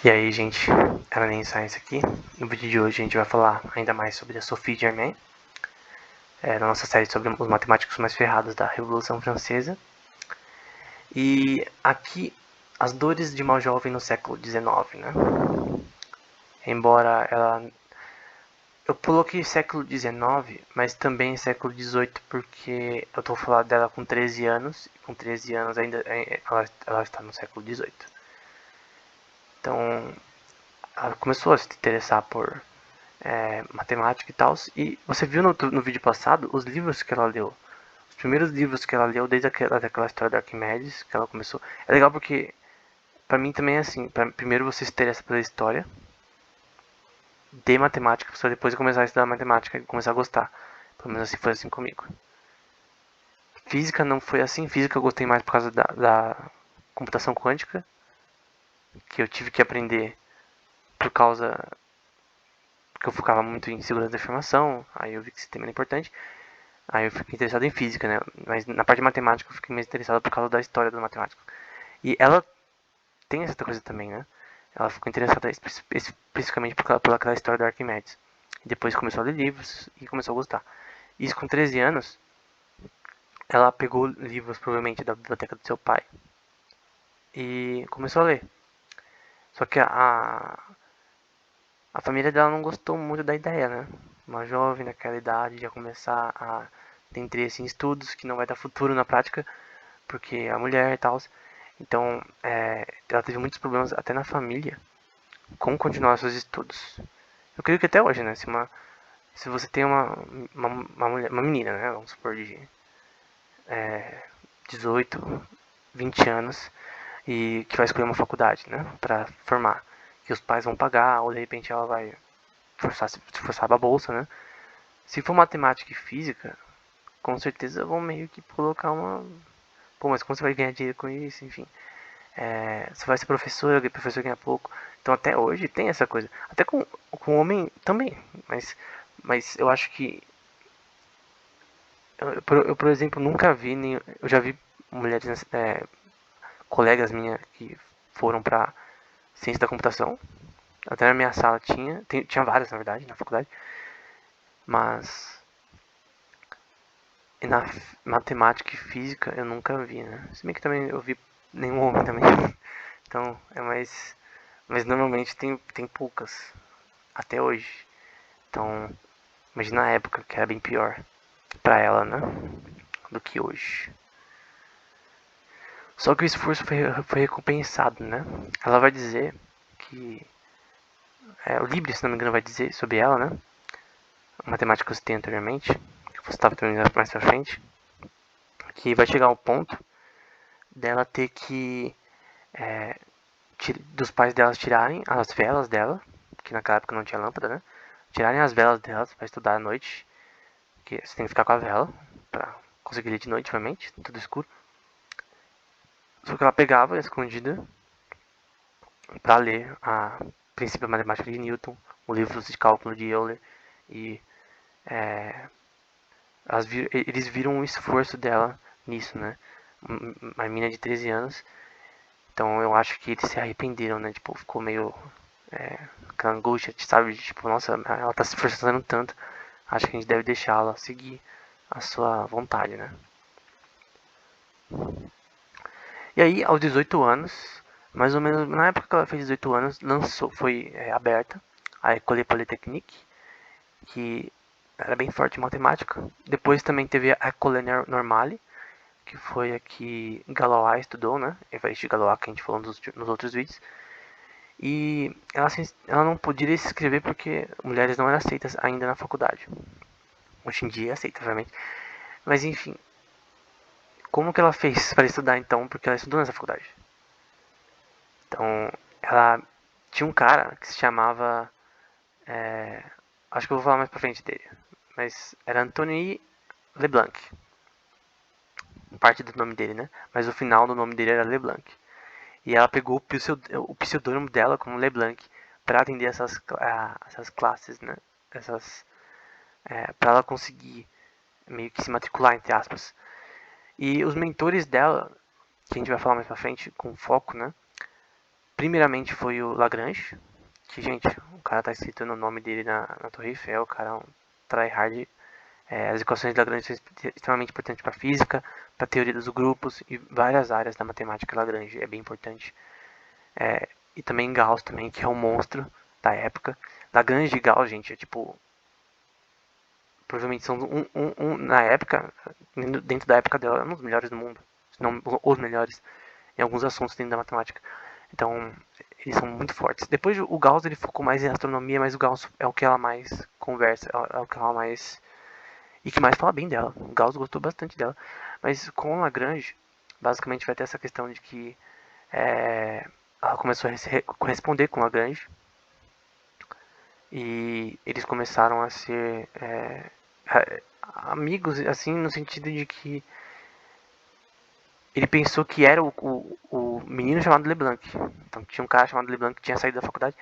E aí, gente, era nem Science aqui. No vídeo de hoje a gente vai falar ainda mais sobre a Sophie Germain, na nossa série sobre os matemáticos mais ferrados da Revolução Francesa. E aqui, as dores de uma jovem no século XIX, né? Embora ela... Eu coloquei século XIX, mas também século XVIII, porque eu tô falando dela com 13 anos, e com 13 anos ainda ela está no século XVIII. Então, ela começou a se interessar por matemática e tal. E você viu no vídeo passado os livros que ela leu. Os primeiros livros que ela leu desde daquela história do Arquimedes, que ela começou. É legal porque, pra mim também é assim. Primeiro você se interessa pela história de matemática, pra depois começar a estudar matemática e começar a gostar. Pelo menos assim foi assim comigo. Física não foi assim. Física eu gostei mais por causa da computação quântica, que eu tive que aprender por causa que eu focava muito em segurança da informação. Aí eu vi que esse tema era importante. Aí eu fiquei interessado em física, né? Mas na parte de matemática eu fiquei mais interessado por causa da história da matemática. E ela tem essa coisa também, né? Ela ficou interessada especificamente por aquela história do Arquimedes. E depois começou a ler livros e começou a gostar. Isso com 13 anos, ela pegou livros provavelmente da biblioteca do seu pai e começou a ler. Só que a família dela não gostou muito da ideia, né? Uma jovem naquela idade já começar a ter interesse em estudos que não vai dar futuro na prática, porque é a mulher e tal. Então, ela teve muitos problemas até na família com continuar seus estudos. Eu creio que até hoje, né? Se você tem uma menina, né? Vamos supor, de 18, 20 anos e que vai escolher uma faculdade, né? Pra formar. Que os pais vão pagar, ou de repente ela vai se forçar a bolsa, né? Se for matemática e física, com certeza vão meio que colocar uma. Pô, mas como você vai ganhar dinheiro com isso? Enfim. Você vai ser professor, o professor ganha pouco. Então até hoje tem essa coisa. Até com homem também. Mas eu acho que. Por exemplo, nunca vi. Eu já vi mulheres, colegas minhas que foram pra ciência da computação. Até na minha sala tinha várias na verdade, na faculdade. Mas na matemática e física eu nunca vi, né? Se bem que também eu vi nenhum homem também. Então é mais. Mas normalmente tem poucas. Até hoje. Então, imagina a época que era bem pior pra ela, né? Do que hoje. Só que o esforço foi recompensado, né? Ela vai dizer que. O Libre, se não me engano, vai dizer sobre ela, né? A matemática que eu citei anteriormente, que eu estava terminando mais pra frente, que vai chegar ao ponto dela ter que. É, dos pais delas tirarem as velas dela, que naquela época não tinha lâmpada, né? Tirarem as velas delas para estudar à noite, que você tem que ficar com a vela para conseguir ler de noite, obviamente, tudo escuro. Só que ela pegava escondida para ler a Princípio da Matemática de Newton, o livro de cálculo de Euler e eles viram um esforço dela nisso, né? Uma menina de 13 anos. Então eu acho que eles se arrependeram, né? Tipo, ficou meio aquela angústia, sabe? Tipo, nossa, ela tá se esforçando tanto. Acho que a gente deve deixá-la seguir a sua vontade, né? E aí, aos 18 anos, mais ou menos na época que ela fez 18 anos, foi aberta a École Polytechnique, que era bem forte em matemática. Depois também teve a École Normale, que foi a que Galois estudou, né? Evariste Galois, que a gente falou nos outros vídeos. E ela não podia se inscrever porque mulheres não eram aceitas ainda na faculdade. Hoje em dia é aceita, obviamente. Mas enfim, como que ela fez para estudar então? Porque ela estudou nessa faculdade. Então, ela tinha um cara que se chamava. Acho que eu vou falar mais pra frente dele. Mas era Anthony LeBlanc. Parte do nome dele, né? Mas o final do nome dele era LeBlanc. E ela pegou o pseudônimo dela como LeBlanc para atender essas classes, né? Para ela conseguir meio que se matricular, entre aspas. E os mentores dela, que a gente vai falar mais pra frente, com foco, né? primeiramente foi o Lagrange, que, gente, o cara tá escrito no nome dele na Torre Eiffel, o cara é um tryhard. As equações de Lagrange são extremamente importantes para física, para teoria dos grupos e várias áreas da matemática. Lagrange é bem importante. E também Gauss também, que é um monstro da época. Lagrange e Gauss, gente, é tipo, provavelmente são na época, dentro da época dela, um dos melhores do mundo, se não os melhores em alguns assuntos dentro da matemática. Então, eles são muito fortes. Depois o Gauss ele focou mais em astronomia, mas o Gauss é o que ela mais conversa, é o que ela mais e que mais fala bem dela. O Gauss gostou bastante dela, mas com Lagrange, basicamente vai ter essa questão de que ela começou a corresponder com Lagrange e eles começaram a ser amigos, assim, no sentido de que ele pensou que era o menino chamado Leblanc. Então tinha um cara chamado Leblanc que tinha saído da faculdade,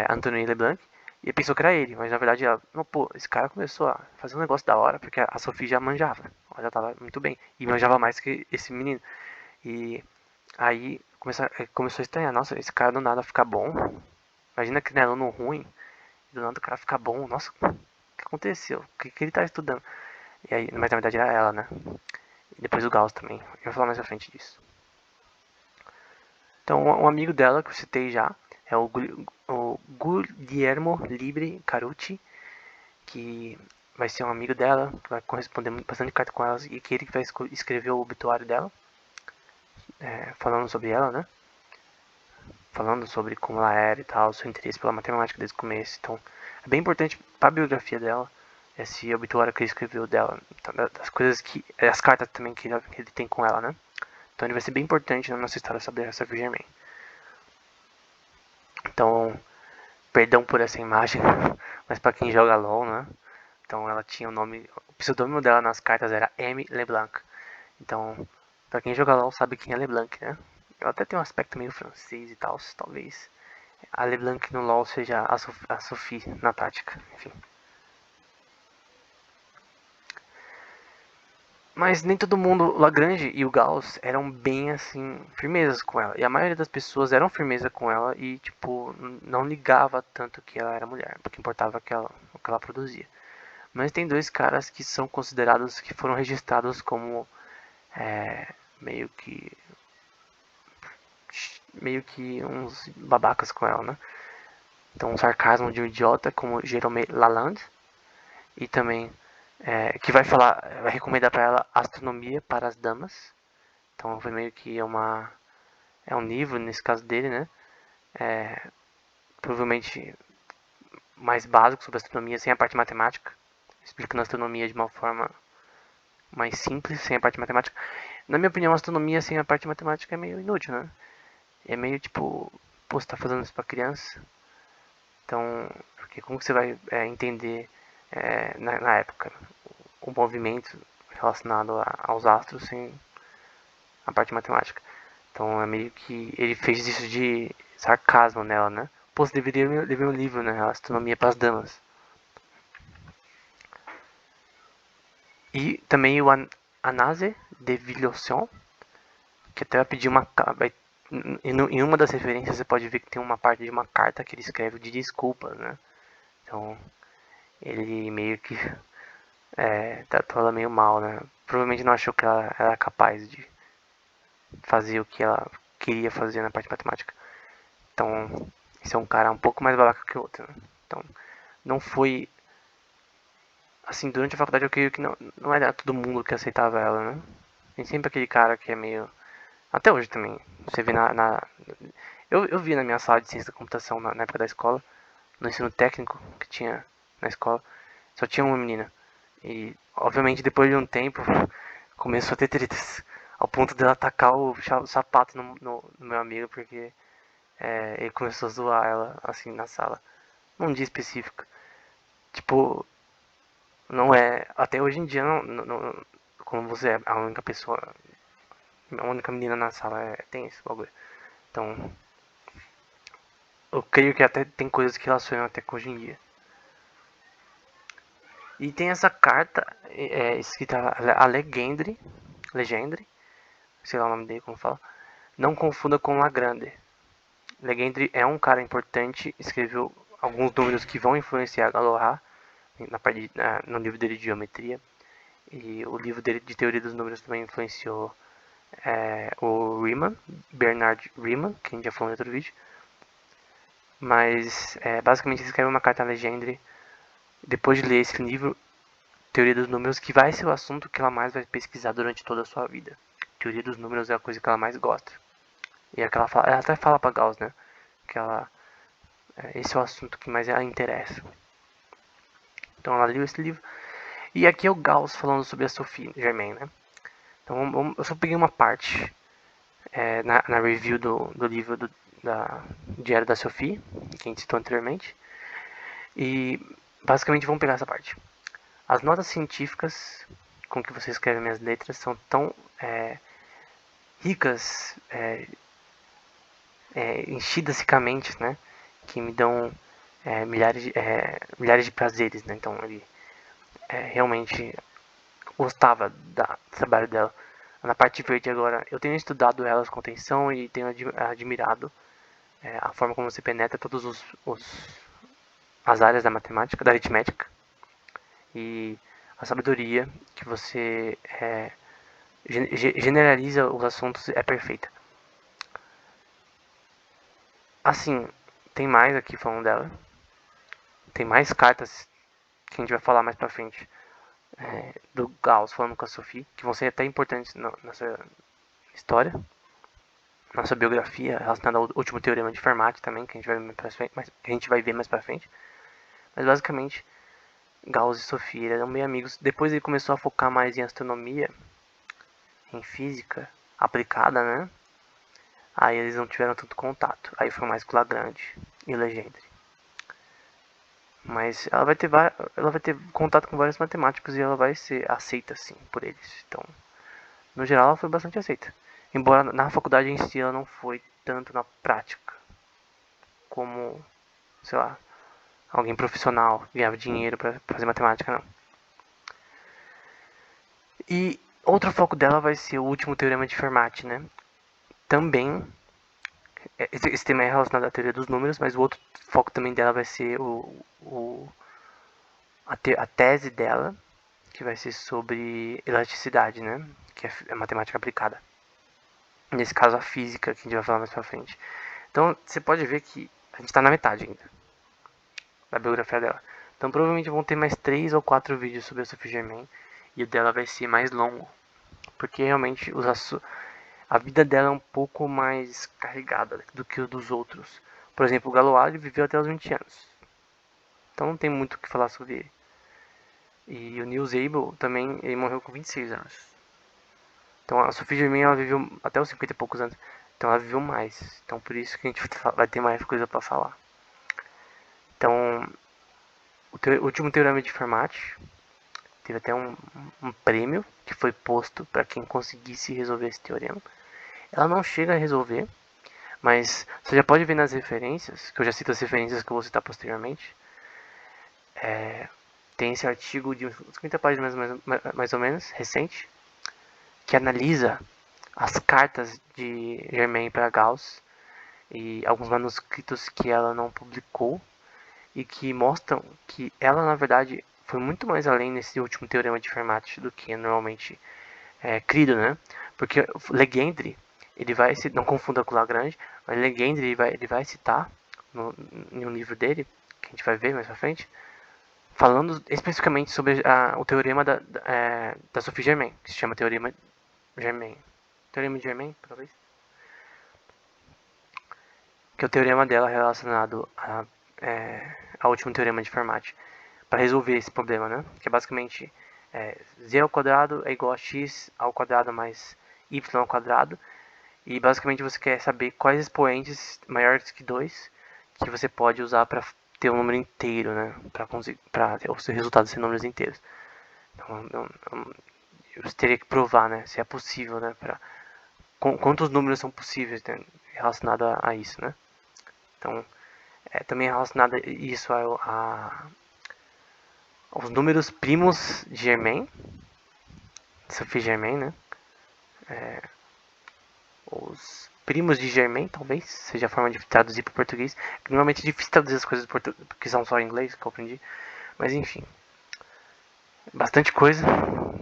Anthony Leblanc, e ele pensou que era ele, mas na verdade ela, não, pô, esse cara começou a fazer um negócio da hora, porque a Sophie já manjava, ela já tava muito bem, e manjava mais que esse menino. E aí começou a estranhar, nossa, esse cara do nada fica bom, imagina que não é aluno ruim, do nada o cara fica bom, nossa, o que aconteceu? O que ele tá estudando? E aí, mas na verdade era ela, né? E depois o Gauss também, eu vou falar mais à frente disso. Então, um amigo dela que eu citei já é o Guillermo Libre Carucci, que vai ser um amigo dela, que vai corresponder bastante carta com elas, e que ele vai escrever o obituário dela, falando sobre ela, né? Falando sobre como ela era e tal, seu interesse pela matemática desde o começo. Então, é bem importante para a biografia dela, esse obituário que ele escreveu dela, então, das coisas que, as cartas também que ele tem com ela, né? Então, ele vai ser bem importante na nossa história sobre essa Virgin Man. Então, perdão por essa imagem, mas para quem joga LOL, né? Então ela tinha o nome, o pseudônimo dela nas cartas era M. LeBlanc. Então, para quem joga LOL sabe quem é LeBlanc, né? Ela até tem um aspecto meio francês e tal, talvez a LeBlanc no LoL seja a Sophie na tática, enfim. Mas nem todo mundo, Lagrange e o Gauss eram bem assim, firmezas com ela. E a maioria das pessoas eram firmeza com ela e, tipo, não ligava tanto que ela era mulher, porque importava o que ela produzia. Mas tem dois caras que são considerados, que foram registrados como meio que uns babacas com ela, né? Então um sarcasmo de um idiota como Jerome Lalande e também que vai recomendar para ela Astronomia para as Damas. Então foi meio que é um livro nesse caso dele, né? Provavelmente mais básico sobre astronomia sem a parte matemática, explicando a astronomia de uma forma mais simples sem a parte matemática. Na minha opinião, a astronomia sem a parte matemática é meio inútil, né? É meio tipo, pô, você tá fazendo isso pra criança? Então, porque como que você vai entender na época o movimento relacionado aos astros sem a parte matemática? Então é meio que ele fez isso de sarcasmo nela, né? Pô, você deveria ler meu livro, né? Astronomia para as Damas. E também o Anase de Villotson, que até vai pedir uma. Em uma das referências você pode ver que tem uma parte de uma carta que ele escreve de desculpas, né? Então ele meio que tratou ela meio mal, né? Provavelmente não achou que ela era capaz de fazer o que ela queria fazer na parte matemática. Então, esse é um cara um pouco mais babaca que o outro, né? Então, não foi. Assim, durante a faculdade eu creio que não era todo mundo que aceitava ela, né? Tem sempre aquele cara que é meio. Até hoje também. Você vê eu vi na minha sala de ciência da computação na época da escola, no ensino técnico que tinha na escola, só tinha uma menina. E, obviamente, depois de um tempo, começou a ter tretas. Ao ponto dela atacar o sapato no meu amigo, porque ele começou a zoar ela, assim, na sala. Num dia específico. Tipo, não é. Até hoje em dia, como você é a única pessoa, a única menina na sala, tem esse bagulho. Então, eu creio que até tem coisas que relacionam até com hoje em dia. E tem essa carta escrita Legendre, sei lá o nome dele como fala. Não confunda com Lagrande. Legendre é um cara importante, escreveu alguns números que vão influenciar Galois no livro dele de geometria. E o livro dele de teoria dos números também influenciou o Riemann, Bernard Riemann, que a gente já falou em outro vídeo. Mas basicamente ele escreve uma carta a Legendre depois de ler esse livro, Teoria dos Números, que vai ser o assunto que ela mais vai pesquisar durante toda a sua vida. Teoria dos números é a coisa que ela mais gosta. E é que ela até fala pra Gauss, né? Que esse é o assunto que mais ela interessa. Então ela leu esse livro. E aqui é o Gauss falando sobre a Sophie Germain, né? Então eu só peguei uma parte na review do livro da Diário da Sophie, que a gente citou anteriormente. E basicamente vamos pegar essa parte. As notas científicas com que você escreve minhas letras são tão ricas, enchidas-ricamente, né? Que me dão milhares de prazeres, né? Então ele realmente gostava do trabalho dela. Na parte verde agora, eu tenho estudado elas com atenção e tenho admirado a forma como você penetra todas as áreas da matemática, da aritmética, e a sabedoria que você generaliza os assuntos é perfeita. Assim, tem mais aqui falando dela. Tem mais cartas que a gente vai falar mais pra frente do Gauss falando com a Sophie, que vão ser até importantes nessa história, nossa biografia relacionada ao último teorema de Fermat também, que a gente vai ver mais pra frente. Mas basicamente, Gauss e Sophie eram meio amigos. Depois ele começou a focar mais em astronomia, em física aplicada, né? Aí eles não tiveram tanto contato. Aí foi mais com Lagrange e Legendre. Mas ela vai ter contato com vários matemáticos e ela vai ser aceita assim por eles. Então, no geral, ela foi bastante aceita. Embora na faculdade em si ela não foi tanto na prática como, sei lá, alguém profissional que ganhava dinheiro para fazer matemática, não. E outro foco dela vai ser o último teorema de Fermat, né? Também, esse tema é relacionado à teoria dos números, mas o outro foco também dela vai ser a tese dela, que vai ser sobre elasticidade, né? Que é matemática aplicada. Nesse caso, a física, que a gente vai falar mais pra frente. Então, você pode ver que a gente tá na metade ainda da biografia dela. Então, provavelmente vão ter mais 3 ou 4 vídeos sobre a Sophie Germain. E o dela vai ser mais longo. Porque realmente a vida dela é um pouco mais carregada do que o dos outros. Por exemplo, o Galois viveu até os 20 anos. Então não tem muito o que falar sobre ele. E o Niels Abel também, ele morreu com 26 anos. Então a Sophie Germain, ela viveu até os 50 e poucos anos. Então ela viveu mais. Então por isso que a gente vai ter mais coisa para falar. Então, o último teorema de Fermat teve até um prêmio que foi posto para quem conseguisse resolver esse teorema. Ela não chega a resolver, mas você já pode ver nas referências, que eu já cito as referências que eu vou citar posteriormente. Tem esse artigo de uns 50 páginas mais ou menos, recente, que analisa as cartas de Germain para Gauss e alguns manuscritos que ela não publicou e que mostram que ela, na verdade, foi muito mais além nesse último teorema de Fermat do que normalmente crido, né? Porque Legendre, ele vai citar, não confunda com Lagrange, mas Legendre ele vai citar em um livro dele, que a gente vai ver mais pra frente, falando especificamente sobre o teorema da Sophie Germain, que se chama Teorema Germain. Teorema de Germain, talvez? Que é o teorema dela relacionado ao último teorema de Fermat, para resolver esse problema, né? Que é basicamente z ao quadrado é igual a x ao quadrado mais y ao quadrado. E basicamente você quer saber quais expoentes maiores que 2 que você pode usar para ter um número inteiro, né? Para ter o seu resultado ser números inteiros. Então, você teria que provar, né? Se é possível, né? Quantos números são possíveis, né, relacionado a isso, né? Então, também é relacionado a isso aos números primos de Germain, Sophie Germain, né? Os primos de germen, talvez seja a forma de traduzir para o português. Que normalmente é difícil traduzir as coisas porque são só em inglês, que eu aprendi. Mas enfim, bastante coisa.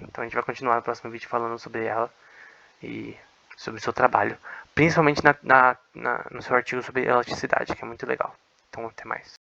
Então a gente vai continuar no próximo vídeo falando sobre ela e sobre o seu trabalho. Principalmente no seu artigo sobre elasticidade, que é muito legal. Então até mais.